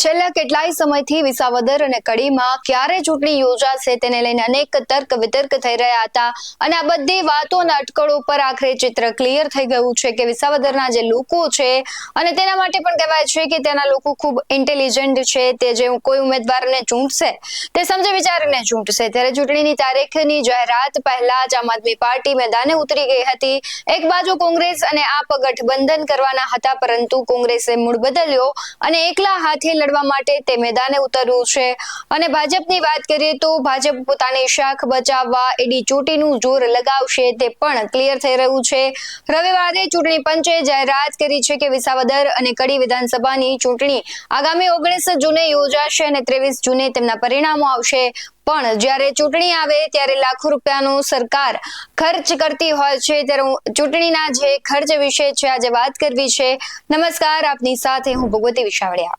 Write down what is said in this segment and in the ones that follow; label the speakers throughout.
Speaker 1: છેલ્લા કેટલાય સમયથી વિસાવદર અને કડીમાં ક્યારે ચૂંટણી યોજાશે તેને લઈને અનેક તર્ક વિતર્ક થઈ રહ્યા હતા અને આ બધી વાતો અને અટકળો પર આખરે ચિત્ર ક્લિયર થઈ ગયું છે કે વિસાવદરના જે લોકો છે અને તેના માટે પણ કહેવાય છે કે તેના લોકો ખૂબ ઇન્ટેલિજન્ટ છે, તે જે કોઈ ઉમેદવારને ચૂંટશે તે સમજી વિચારીને ચૂંટશે। ત્યારે ચૂંટણીની તારીખની જાહેરાત પહેલા જ આમ આદમી પાર્ટી મેદાને ઉતરી ગઈ હતી। એક બાજુ કોંગ્રેસ અને આપ ગઠબંધન કરવાના હતા, પરંતુ કોંગ્રેસે મૂળ બદલ્યો અને એકલા હાથે લડવા માટે તે મેદાને ઉતર્યું છે અને ભાજપની વાત કરીએ તો ભાજપ પોતાની શાખ બચાવવા એડી ચોટીનું જોર લગાવશે તે પણ ક્લિયર થઈ રહ્યું છે। રવિવારે ચૂંટણી પંચે જાહેરાત કરી છે કે વિસાવદર અને કડી વિધાનસભાની ચૂંટણી આગામી 19 જૂને યોજાશે અને 23 જૂને તેમના પરિણામો આવશે। પણ જ્યારે ચૂંટણી આવે ત્યારે લાખો રૂપિયાનો સરકાર ખર્ચ કરતી હોય છે, ત્યારે ચૂંટણીના જે ખર્ચ વિશે છે આજે વાત કરવી છે। નમસ્કાર, આપની સાથે હું ભગવતી વિશાવડિયા।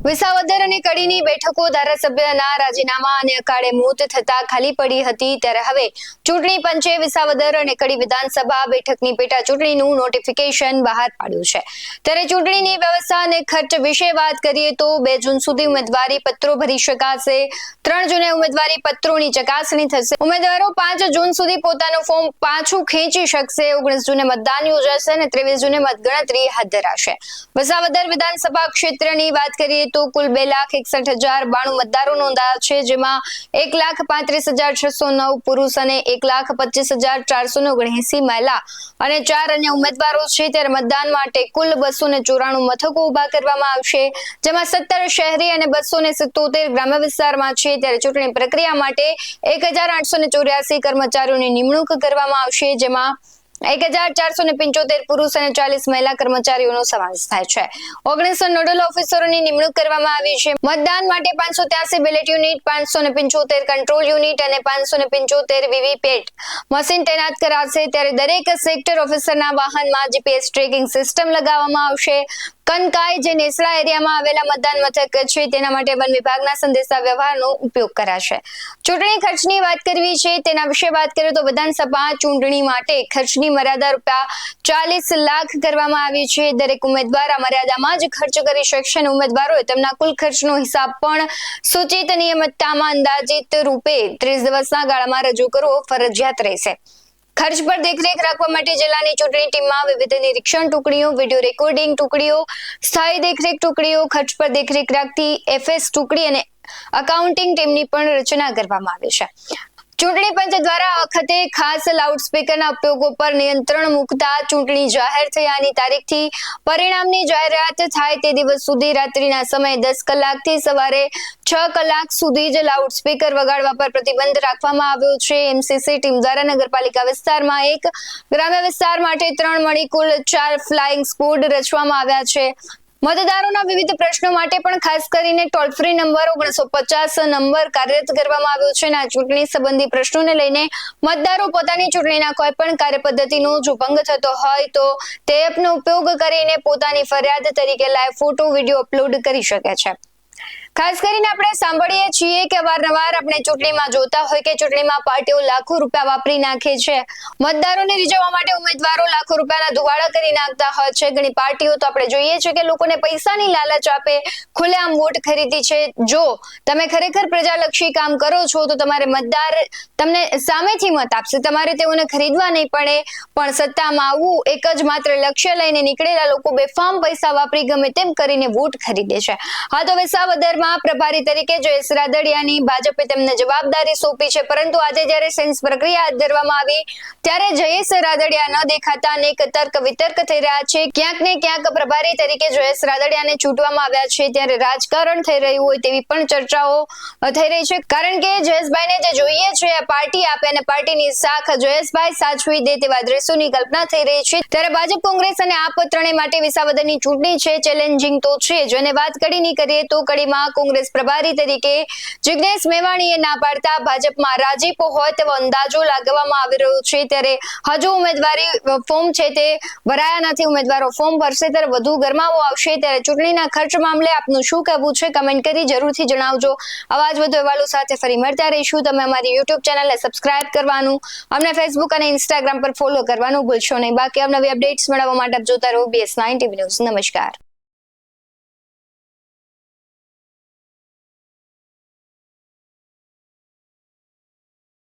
Speaker 1: વિસાવદર અને કડીની બેઠકો ધારાસભ્યના રાજીનામા અને અકાળે મોત થતા ખાલી પડી હતી, ત્યારે હવે ચૂંટણી પંચે વિસાવદર અને કડી વિધાનસભા બેઠકની પેટા ચૂંટણીનું નોટિફિકેશન બહાર પાડ્યું છે। ત્યારે ચૂંટણીની વ્યવસ્થા અને ખર્ચ વિશે વાત કરીએ તો 2 જૂન સુધી ઉમેદવારી પત્રો ભરી શકાશે। 3 જૂને ઉમેદવારી પત્રોની ચકાસણી થશે। ઉમેદવારો 5 જૂન સુધી પોતાનું ફોર્મ પાછું ખેંચી શકશે। 19 જૂને મતદાન યોજાશે અને 23 જૂને મતગણતરી હાથ ધરાશે। વિસાવદર વિધાનસભા ક્ષેત્રની વાત કરીએ તો કુલ 2,61,092 મતદારો નોંધાયા છે, જેમાં 1,35,609 પુરુષ અને 1,25,479 મહિલા અને 4 અન્ય ઉમેદવારો છે। ત્યારે મતદાન માટે કુલ 294 મથકો ઉભા કરવામાં આવશે, જેમાં 17 શહેરી અને 277 ગ્રામ્ય વિસ્તારમાં છે। ત્યારે ચૂંટણી પ્રક્રિયા માટે 1,884 કર્મચારીઓની નિમણૂક કરવામાં આવશે, જેમાં 1,475 પુરુષ અને 40 મહિલા કર્મચારીઓનો સમાવેશ થાય છે। 19 નોડલ ઓફિસરોની નિમણૂક કરવામાં આવી છે। મતદાન માટે 583 બેલેટ યુનિટ, 575 કંટ્રોલ યુનિટ અને 575 વીવીપેટ મશીન તૈનાત કરાશે। ત્યારે દરેક સેક્ટર ઓફિસરના વાહનમાં જીપીએસ ટ્રેકિંગ સિસ્ટમ લગાવવામાં આવશે। કનકાઈ જે નેસડા એરિયામાં આવેલા મતદાન મથક છે તેના માટે વન વિભાગના સંદેશા વ્યવહારનો ઉપયોગ કરાશે। ચૂંટણી ખર્ચની વાત કરવી છે, તેના વિશે વાત કરીએ તો વિધાનસભા ચૂંટણી માટે ખર્ચની મર્યાદા ₹40 લાખ કરવામાં આવી છે। દરેક ઉમેદવાર આ મર્યાદામાં જ ખર્ચ કરી શકશે અને ઉમેદવારોએ તેમના કુલ ખર્ચનો હિસાબ પણ સૂચિત નિયમિતતામાં અંદાજિત રૂપે 30 દિવસના ગાળામાં રજૂ કરવો ફરજિયાત રહેશે। ખર્ચ પર દેખરેખ રાખવા માટે જિલ્લાની ચૂંટણી ટીમમાં વિવિધ નિરીક્ષણ ટુકડીઓ, વિડીયો રેકોર્ડિંગ ટુકડીઓ, સ્થાયી દેખરેખ ટુકડીઓ, ખર્ચ પર દેખરેખ રાખતી એફએસ ટુકડી અને અકાઉન્ટિંગ ટીમની પણ રચના કરવામાં આવી છે। ચૂંટણી પંચ દ્વારા આ વખતે ખાસ લાઉડસ્પીકરના ઉપયોગો પર નિયંત્રણ મૂકતા ચૂંટણી જાહેર થયાની તારીખથી પરિણામની જાહેરાત થાય તે દિવસ સુધી રાત્રિના સમયે 10 કલાકથી સવારે 6 કલાક સુધી જ લાઉડસ્પીકર વગાડવા પર પ્રતિબંધ રાખવામાં આવ્યો છે। એમસીસી ટીમ દ્વારા નગરપાલિકા વિસ્તારમાં 1, ગ્રામ્ય વિસ્તાર માટે 3 મળી કુલ 4 ફ્લાઇંગ સ્ક્વોડ રચવામાં આવ્યા છે। મતદારોના વિવિધ પ્રશ્નો માટે પણ ખાસ કરીને ટોલ ફ્રી નંબર 1950 નંબર કાર્યરત કરવામાં આવ્યો છે અને આ ચૂંટણી સંબંધી પ્રશ્નોને લઈને મતદારો પોતાની ચૂંટણીના કોઈ પણ કાર્યપદ્ધતિનો જો ભંગ થતો હોય તો તે એપનો ઉપયોગ કરીને પોતાની ફરિયાદ તરીકે લાઈવ ફોટો, વિડીયો અપલોડ કરી શકે છે। ખાસ કરીને આપણે સાંભળીએ છીએ કે વારંવાર આપણે ચૂંટણીમાં જોતા હોય કે ચૂંટણીમાં પાર્ટીઓ લાખો રૂપિયા વાપરી નાખે છે। મતદારોને રીઝવવા માટે ઉમેદવારો લાખો રૂપિયાના ધુવાડા કરી નાખતા હોય છે। ઘણી પાર્ટીઓ તો આપણે જોઈએ છે કે લોકોને પૈસાની લાલચ આપે ખુલ્લેઆમ વોટ ખરીદી છે। જો તમે ખરેખર પ્રજાલક્ષી કામ કરો છો તો તમારે મતદાર તમને સામેથી મત આપશે, તમારે તેઓને ખરીદવા નહીં પડે। પણ સત્તામાં આવવું એક જ માત્ર લક્ષ્ય લઈને નીકળેલા લોકો બેફામ પૈસા વાપરી ગમે તેમ કરીને વોટ ખરીદે છે। હા, તો વિસાવદરમાં પ્રભારી તરીકે જયેશ રાદડિયાની ભાજપે તેમને જવાબદારી સોંપી છે, પરંતુ આજે જ્યારે સેન્સ પ્રક્રિયા હાથ ધરવામાં આવી ત્યારે જયેશ રાદડિયા ન દેખાતા અનેક તર્ક વિતર્ક થઈ રહ્યા છે। ક્યાંક ને ક્યાંક પ્રભારી તરીકે જયેશ રાદડિયાને ચૂંટવામાં આવ્યા છે ત્યારે રાજકારણ થઈ રહ્યું હોય તેવી પણ ચર્ચાઓ થઈ રહી છે, કારણ કે જયેશભાઈને જે જોઈએ છે પાર્ટી આપે અને પાર્ટીની શાખ જયેશભાઈ સાચવી દે તેવા દ્રશ્યોની કલ્પના થઈ રહી છે। ત્યારે ભાજપ, કોંગ્રેસ અને આપ ત્રણેય માટે વિસાવદરની ચૂંટણી છે ચેલેન્જિંગ તો છે જ। અને વાત કડીની કરીએ તો કડીમાં બેઠકમાં કોંગ્રેસ પ્રભારી તરીકે જિગ્નેશ મેવાણીએ ના પાડતા ભાજપમાં રાજીપો હોય તેવો અંદાજો લગાવવામાં આવી રહ્યો છે। ત્યારે હજુ ઉમેદવારી ફોર્મ છે તે ભરાયા નથી, ઉમેદવારો ફોર્મ ભરશે ત્યારે વધુ ગરમાવો આવશે। ત્યારે ચૂંટણીના ખર્ચ મામલે આપનું શું કહેવું છે, કમેન્ટ કરી જરૂરથી જણાવજો। આવા જ વધુ અહેવાલો સાથે ફરી મળતા રહીશું। તમે અમારી યુટ્યુબ ચેનલને સબસ્ક્રાઇબ કરવાનું, અમને ફેસબુક અને ઇન્સ્ટાગ્રામ પર ફોલો કરવાનું ભૂલશો નહીં। બાકી નવી અપડેટ્સ મેળવવા માટે આપ જોતા રહો BS9 TV ન્યૂઝ। નમસ્કાર।